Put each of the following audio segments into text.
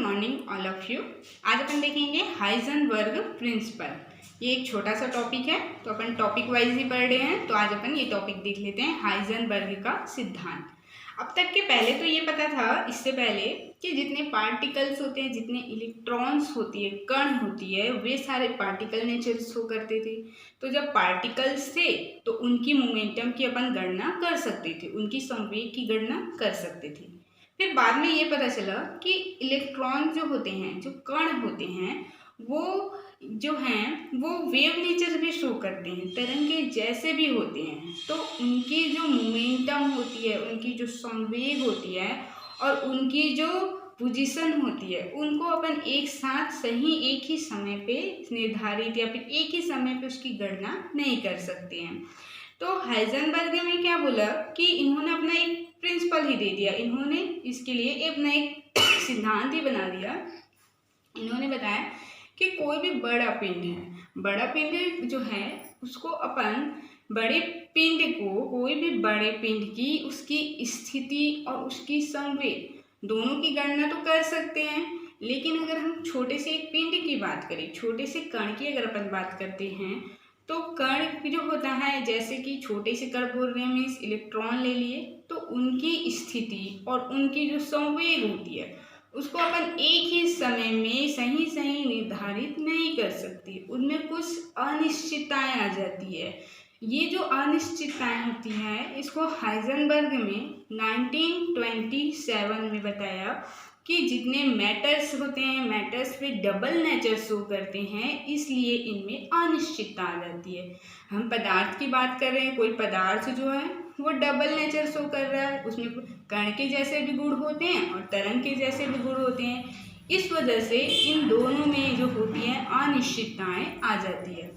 Morning all of you. आज अपन देखेंगे Heisenberg principal. ये एक छोटा सा टॉपिक है, तो अपन टॉपिक वाइज ही पढ़ रहे हैं। तो आज अपन ये टॉपिक देख लेते हैं, हाइजेनबर्ग का सिद्धांत। अब तक के पहले तो ये पता था, इससे पहले, कि जितने पार्टिकल्स होते हैं, जितने इलेक्ट्रॉन्स होती है, कण होती है, वे सारे पार्टिकल नेचर शो करते थे। तो जब पार्टिकल्स थे तो उनकी मोमेंटम की अपन गणना कर सकते थे, उनकी संवेग की गणना कर सकते थे। फिर बाद में ये पता चला कि इलेक्ट्रॉन जो होते हैं, जो कण होते हैं, वो जो हैं वो वेव नेचर भी शो करते हैं, तरंग के जैसे भी होते हैं। तो उनकी जो मोमेंटम होती है, उनकी जो संवेग होती है और उनकी जो पोजीशन होती है, उनको अपन एक साथ सही एक ही समय पे निर्धारित या फिर एक ही समय पे उसकी गणना नहीं कर सकते हैं। तो हाइजेनबर्ग में क्या बोला कि इन्होंने अपना एक प्रिंसिपल ही दे दिया, इन्होंने इसके लिए अपना एक सिद्धांत ही बना दिया। इन्होंने बताया कि कोई भी बड़ा पिंड है, बड़ा पिंड जो है उसको अपन बड़े पिंड को, कोई भी बड़े पिंड की उसकी स्थिति और उसकी संवेग दोनों की गणना तो कर सकते हैं। लेकिन अगर हम छोटे से एक पिंड की बात करें, छोटे से कण की अगर अपन बात करते हैं, तो कण जो होता है, जैसे कि छोटे से कण बोल रहे हैं, मीन्स इलेक्ट्रॉन ले लिए, तो उनकी स्थिति और उनकी जो संवेग होती है उसको अपन एक ही समय में सही सही निर्धारित नहीं कर सकती, उनमें कुछ अनिश्चितताएं आ जाती है। ये जो अनिश्चितताएं होती हैं, इसको हाइजेनबर्ग में 1927 में बताया कि जितने मैटर्स होते हैं, मैटर्स पे डबल नेचर शो करते हैं, इसलिए इनमें अनिश्चितता आ जाती है। हम पदार्थ की बात कर रहे हैं, कोई पदार्थ जो है वो डबल नेचर शो कर रहा है, उसमें कण के जैसे भी गुण होते हैं और तरंग के जैसे भी गुण होते हैं। इस वजह से इन दोनों में जो होती है अनिश्चितताएं आ जाती है।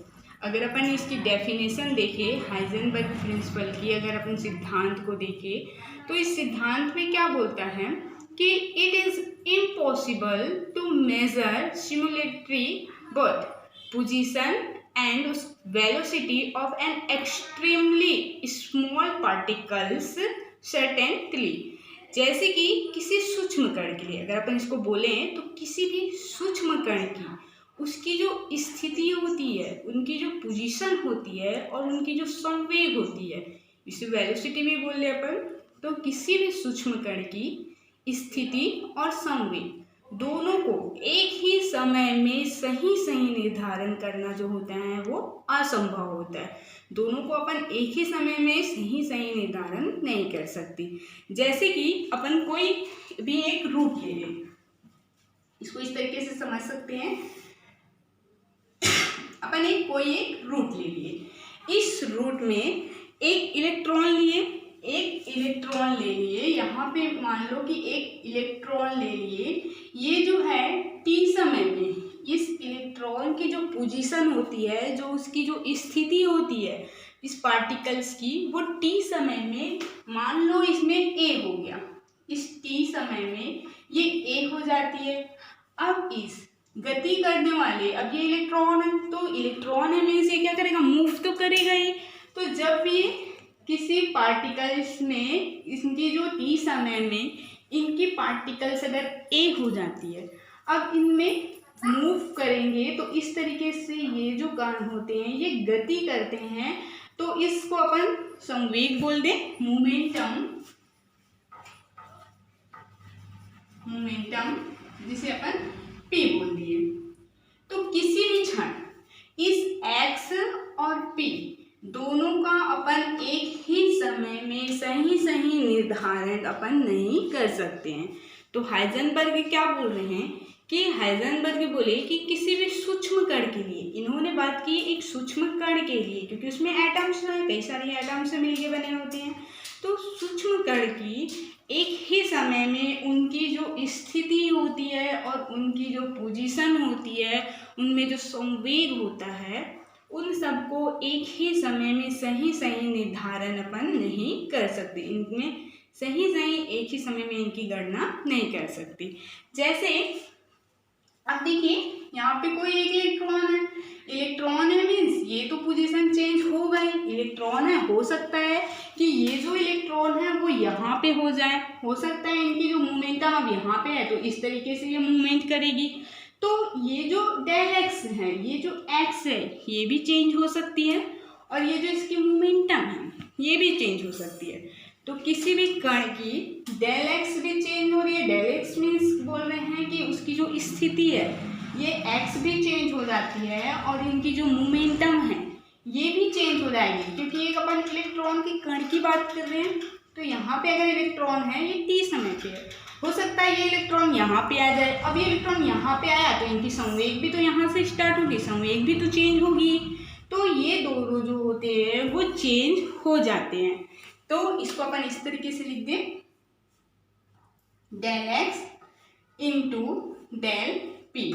अगर अपन इसकी डेफिनेशन देखें, हाइजेनबर्ग प्रिंसिपल की, अगर अपन सिद्धांत को देखें, तो इस सिद्धांत में क्या बोलता है कि it is impossible to measure simultaneously both position and velocity of an extremely small particles certainly। जैसे कि किसी सूक्ष्म कण के लिए अगर अपन इसको बोलें, तो किसी भी सूक्ष्म कण की उसकी जो स्थिति होती है, उनकी जो पोजीशन होती है और उनकी जो संवेग होती है, इसे वेलोसिटी भी बोल रहे अपन। तो किसी भी सूक्ष्म कण की स्थिति और संवेग दोनों को एक ही समय में सही सही निर्धारण करना जो होता है वो असंभव होता है। दोनों को अपन एक ही समय में सही सही निर्धारण नहीं कर सकती। जैसे कि अपन कोई भी एक रूट ले लें, इसको इस तरीके से समझ सकते हैं। अपन कोई एक रूट ले लिए, इस रूट में एक इलेक्ट्रॉन लिए, यहाँ पे मान लो कि एक इलेक्ट्रॉन ले लिए। ये जो है टी समय में इस इलेक्ट्रॉन की जो पोजीशन होती है, जो उसकी जो स्थिति होती है इस पार्टिकल्स की, वो टी समय में मान लो इसमें ए हो गया, इस टी समय में ये ए हो जाती है। अब इस गति करने वाले, अब ये इलेक्ट्रॉन है, तो इलेक्ट्रॉन है मीन्स ये क्या करेगा, मूव तो करेगा ही। तो जब ये किसी पार्टिकल्स में, इसकी जो टी समय में इनकी पार्टिकल्स अगर ए हो जाती है, अब इनमें मूव करेंगे, तो इस तरीके से ये जो कण होते हैं ये गति करते हैं। तो इसको अपन संवेग बोल दें, मोमेंटम, जिसे अपन पी बोल दिए। तो किसी भी क्षण इस एक्स और पी दोनों का अपन एक ही समय में सही सही निर्धारण अपन नहीं कर सकते हैं। तो हाइजेनबर्ग क्या बोल रहे हैं कि हाइजेनबर्ग बोले कि किसी भी सूक्ष्म कण के लिए, इन्होंने बात की एक सूक्ष्म कण के लिए, क्योंकि उसमें एटम्स हैं, कई सारे एटम्स से मिलके बने होते हैं। तो सूक्ष्म कण की एक ही समय में उनकी जो स्थिति होती है और उनकी जो पोजीशन होती है, उनमें जो संवेग होता है, उन सबको एक ही समय में सही सही निर्धारण अपन नहीं कर सकते, इनमें सही सही एक ही समय में इनकी गणना नहीं कर सकती। जैसे अब देखिए, यहाँ पे कोई एक इलेक्ट्रॉन है मीन्स ये तो पोजीशन चेंज हो गई, इलेक्ट्रॉन है, हो सकता है कि ये जो इलेक्ट्रॉन है वो यहाँ पे हो जाए, हो सकता है इनकी जो मोमेंटम अब यहाँ पे है तो इस तरीके से ये मूवमेंट करेगी, तो ये जो डेल एक्स है, ये जो एक्स है, ये भी चेंज हो सकती है और ये जो इसकी मोमेंटम है ये भी चेंज हो सकती है। तो किसी भी कण की डेल एक्स भी चेंज हो रही है, डेल एक्स मीन्स बोल रहे हैं कि उसकी जो स्थिति है ये एक्स भी चेंज हो जाती है और इनकी जो मोमेंटम है ये भी चेंज हो जाएगी, क्योंकि एक अपन इलेक्ट्रॉन की कण की बात कर रहे हैं। तो यहाँ पे अगर इलेक्ट्रॉन है ये टी समय पे है, हो सकता है ये इलेक्ट्रॉन यहाँ पे आ जाए। अब ये इलेक्ट्रॉन यहाँ पे आया तो इनकी संवेग भी तो यहाँ से स्टार्ट होगी, संवेग भी तो चेंज होगी, तो ये दोनों जो होते हैं वो चेंज हो जाते हैं। तो इसको अपन इस तरीके से लिख दें, del x into del p,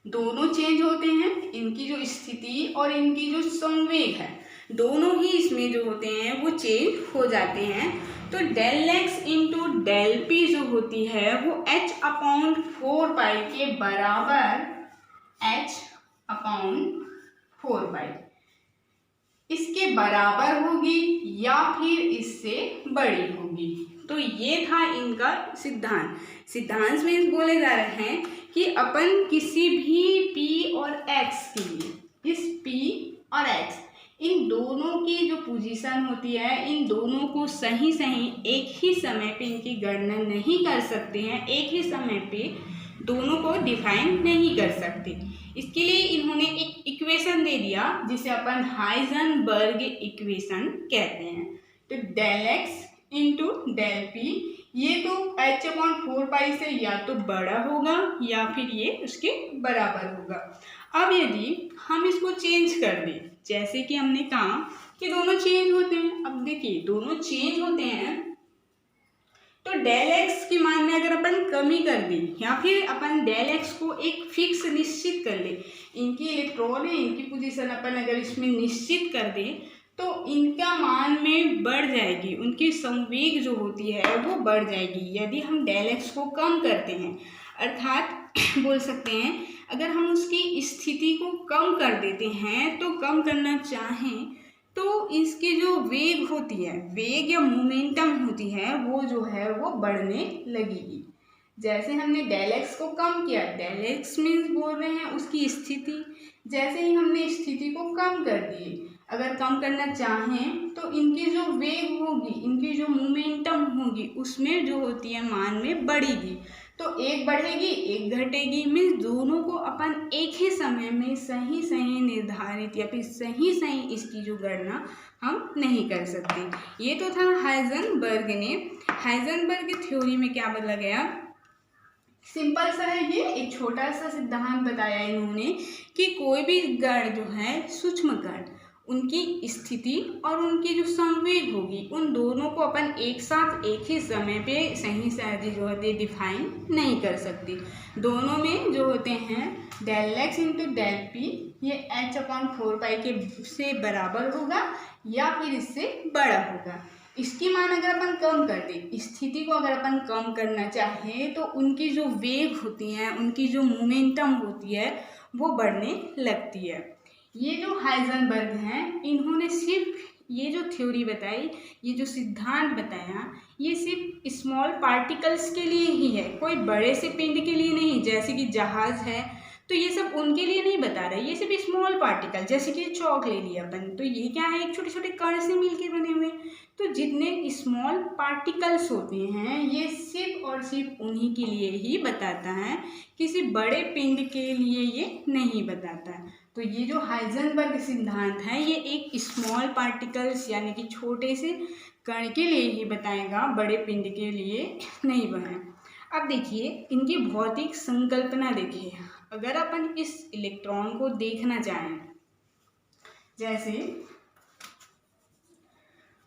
दोनों चेंज होते हैं, इनकी जो स्थिति और इनकी जो संवेग है दोनों ही इसमें जो होते हैं वो चेंज हो जाते हैं। तो del x into del p जो होती है वो h/4 के बराबर h/4 इसके बराबर होगी या फिर इससे बड़ी होगी। तो ये था इनका सिद्धांत। सिद्धांत में बोले जा रहे हैं कि अपन किसी भी p और x के लिए, इस p और x इन दोनों की जो पोजीशन होती है, इन दोनों को सही एक ही समय पे इनकी गणना नहीं कर सकते हैं, एक ही समय पे दोनों को डिफाइन नहीं कर सकते। इसके लिए इन्होंने एक इक्वेशन दे दिया जिसे अपन हाइजेनबर्ग इक्वेशन कहते हैं। तो del x into del p ये तो h/4 से या तो बड़ा होगा या फिर ये उसके बराबर होगा। अब यदि हम इसको चेंज कर दें, जैसे कि हमने कहा कि दोनों चेंज होते हैं, अब देखिए दोनों चेंज होते हैं तो डेल एक्स की मान में अगर अपन कमी कर दें या फिर अपन डेल एक्स को एक फिक्स निश्चित कर लें, इनकी इलेक्ट्रॉन है इनकी पोजीशन अपन अगर इसमें निश्चित कर दें तो इनका मान में बढ़ जाएगी, उनकी संवेग जो होती है वो बढ़ जाएगी यदि हम डेल एक्स को कम करते हैं। अर्थात बोल सकते हैं अगर हम उसकी स्थिति को कम कर देते हैं तो कम करना चाहें तो इसकी जो वेग होती है, वेग या मोमेंटम होती है वो जो है वो बढ़ने लगेगी। जैसे हमने डेल एक्स को कम किया, डेल एक्स मीन्स बोल रहे हैं उसकी स्थिति, जैसे ही हमने स्थिति को कम कर दिए, अगर कम करना चाहें तो इनकी जो वेग होगी, इनकी जो मोमेंटम होगी उसमें जो होती है मान में बढ़ेगी। तो एक बढ़ेगी एक घटेगी, मीन्स दोनों को अपन एक ही समय में सही निर्धारित या फिर सही इसकी जो गणना हम नहीं कर सकते। ये तो था हाइजेनबर्ग ने। हाइजेनबर्ग की थ्योरी में क्या बदला गया, सिंपल सा है, ये एक छोटा सा सिद्धांत बताया इन्होंने कि कोई भी कण जो है सूक्ष्म कण, उनकी स्थिति और उनकी जो संवेग होगी उन दोनों को अपन एक साथ एक ही समय पे सही जो होती है डिफाइन नहीं कर सकती। दोनों में जो होते हैं del x into del p ये h/4 के से बराबर होगा या फिर इससे बड़ा होगा। इसकी मान अगर अपन कम कर दें, स्थिति को अगर अपन कम करना चाहें तो उनकी जो वेग होती है, उनकी जो मोमेंटम होती है वो बढ़ने लगती है। ये जो हाइजेनबर्ग हैं इन्होंने सिर्फ ये जो थ्योरी बताई, ये जो सिद्धांत बताया, ये सिर्फ स्मॉल पार्टिकल्स के लिए ही है, कोई बड़े से पिंड के लिए नहीं। जैसे कि जहाज़ है तो ये सब उनके लिए नहीं बता रहा है, ये सिर्फ स्मॉल पार्टिकल, जैसे कि चौक ले लिया अपन तो ये क्या है एक छोटे छोटे कण से मिलके बने हुए। तो जितने स्मॉल पार्टिकल्स होते हैं ये सिर्फ और सिर्फ उन्हीं के लिए ही बताता है, किसी बड़े पिंड के लिए ये नहीं बताता है। तो ये जो हाइजेनबर्ग सिद्धांत है ये एक स्मॉल पार्टिकल्स यानी कि छोटे से कण के लिए ही बताएगा, बड़े पिंड के लिए नहीं बनाए। अब देखिए इनकी भौतिक संकल्पना देखिए, अगर अपन इस इलेक्ट्रॉन को देखना चाहें, जैसे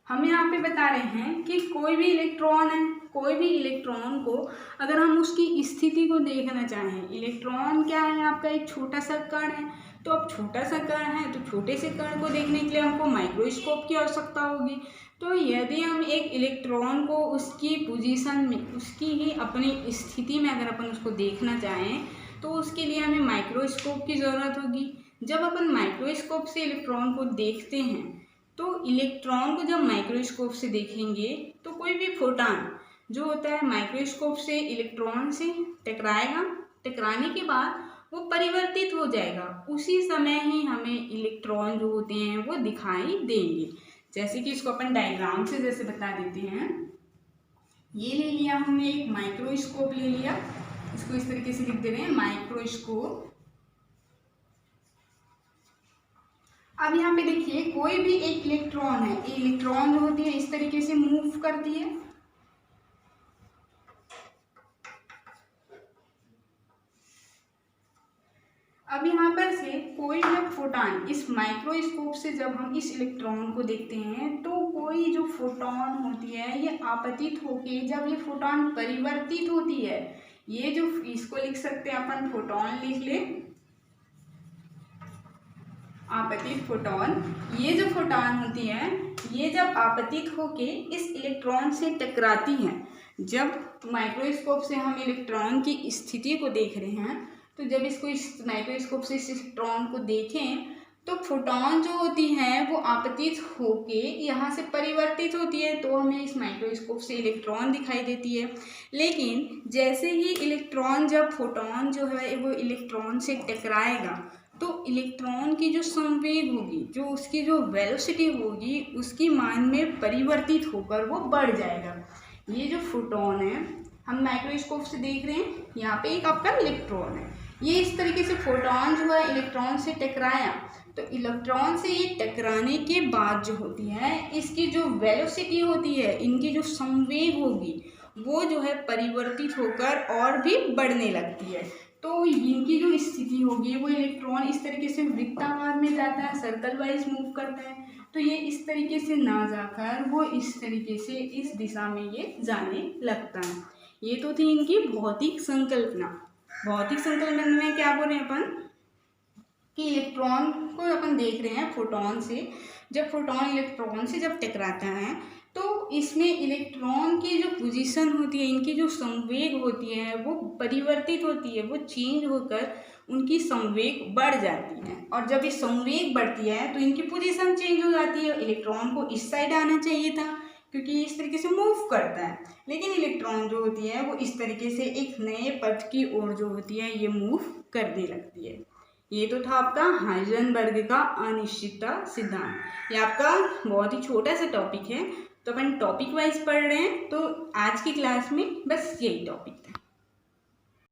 हम यहाँ पे बता रहे हैं कि कोई भी इलेक्ट्रॉन है, कोई भी इलेक्ट्रॉन को अगर हम उसकी स्थिति को देखना चाहें, इलेक्ट्रॉन क्या है आपका एक छोटा सा कण है, तो अब छोटा सा कण है तो छोटे से कण को देखने के लिए हमको माइक्रोस्कोप की आवश्यकता होगी। तो यदि हम एक इलेक्ट्रॉन को उसकी पोजीशन में, उसकी ही अपनी स्थिति में अगर अपन उसको देखना चाहें तो उसके लिए हमें माइक्रोस्कोप की ज़रूरत होगी। जब अपन माइक्रोस्कोप से इलेक्ट्रॉन को देखते हैं तो इलेक्ट्रॉन को जब माइक्रोस्कोप से देखेंगे तो कोई भी फोटॉन जो होता है माइक्रोस्कोप से इलेक्ट्रॉन से टकराएगा, टकराने के बाद वो परिवर्तित हो जाएगा, उसी समय ही हमें इलेक्ट्रॉन जो होते हैं वो दिखाई देंगे। जैसे कि इसको अपन डायग्राम से जैसे बता देते हैं, ये ले लिया हमने, एक माइक्रोस्कोप ले लिया, इसको इस तरीके से लिख दे रहे हैं माइक्रोस्कोप। अब यहाँ पे देखिए कोई भी एक इलेक्ट्रॉन है, इलेक्ट्रॉन जो होती है इस तरीके से मूव करती है। अब यहाँ पर से कोई भी फोटॉन इस माइक्रोस्कोप से जब हम इस इलेक्ट्रॉन को देखते हैं तो कोई जो फोटॉन होती है ये आपतित होके जब ये फोटॉन परिवर्तित होती है, ये जो इसको लिख सकते हैं अपन, फोटॉन लिख ले, आपतित फोटॉन। ये जो फोटॉन होती है ये जब आपतित होके इस इलेक्ट्रॉन से टकराती हैं, जब माइक्रोस्कोप से हम इलेक्ट्रॉन की स्थिति को देख रहे हैं तो जब इसको इस माइक्रोस्कोप से इस इलेक्ट्रॉन को देखें तो फोटॉन जो होती है वो आपतित होके यहाँ से परिवर्तित होती है, तो हमें इस माइक्रोस्कोप से इलेक्ट्रॉन दिखाई देती है। लेकिन जैसे ही इलेक्ट्रॉन, जब फोटॉन जो है वो इलेक्ट्रॉन से टकराएगा तो इलेक्ट्रॉन की जो संवेग होगी, जो उसकी जो वेलोसिटी होगी, उसकी मान में परिवर्तित होकर वो बढ़ जाएगा। ये जो फोटॉन है हम माइक्रोस्कोप से देख रहे हैं, यहाँ पे एक आपका इलेक्ट्रॉन है, ये इस तरीके से फोटॉन जो है इलेक्ट्रॉन से टकराया, तो इलेक्ट्रॉन से ये टकराने के बाद जो होती है इसकी जो वेलोसिटी होती है, इनकी जो संवेग होगी वो जो है परिवर्तित होकर और भी बढ़ने लगती है। तो इनकी जो स्थिति होगी वो इलेक्ट्रॉन इस तरीके से वृत्ताकार में जाता है, सर्कल वाइज मूव करता है, तो ये इस तरीके से ना जाकर वो इस तरीके से इस दिशा में ये जाने लगता है। ये तो थी इनकी भौतिक संकल्पना। भौतिक संकल्पना में क्या बोल रहे हैं अपन कि इलेक्ट्रॉन को अपन देख रहे हैं फोटॉन से, जब फोटॉन इलेक्ट्रॉन से जब टकराता है तो इसमें इलेक्ट्रॉन की जो पोजीशन होती है, इनकी जो संवेग होती है वो परिवर्तित होती है, वो चेंज होकर उनकी संवेग बढ़ जाती है, और जब ये संवेग बढ़ती है तो इनकी पोजीशन चेंज हो जाती है। इलेक्ट्रॉन को इस साइड आना चाहिए था क्योंकि ये इस तरीके से मूव करता है, लेकिन इलेक्ट्रॉन जो होती है वो इस तरीके से एक नए पथ की ओर जो होती है ये मूव करने लगती है। ये तो था आपका हाइजेनबर्ग का अनिश्चितता सिद्धांत। ये आपका बहुत ही छोटा सा टॉपिक है, तो अपन टॉपिक वाइज पढ़ रहे हैं, तो आज की क्लास में बस यही टॉपिक।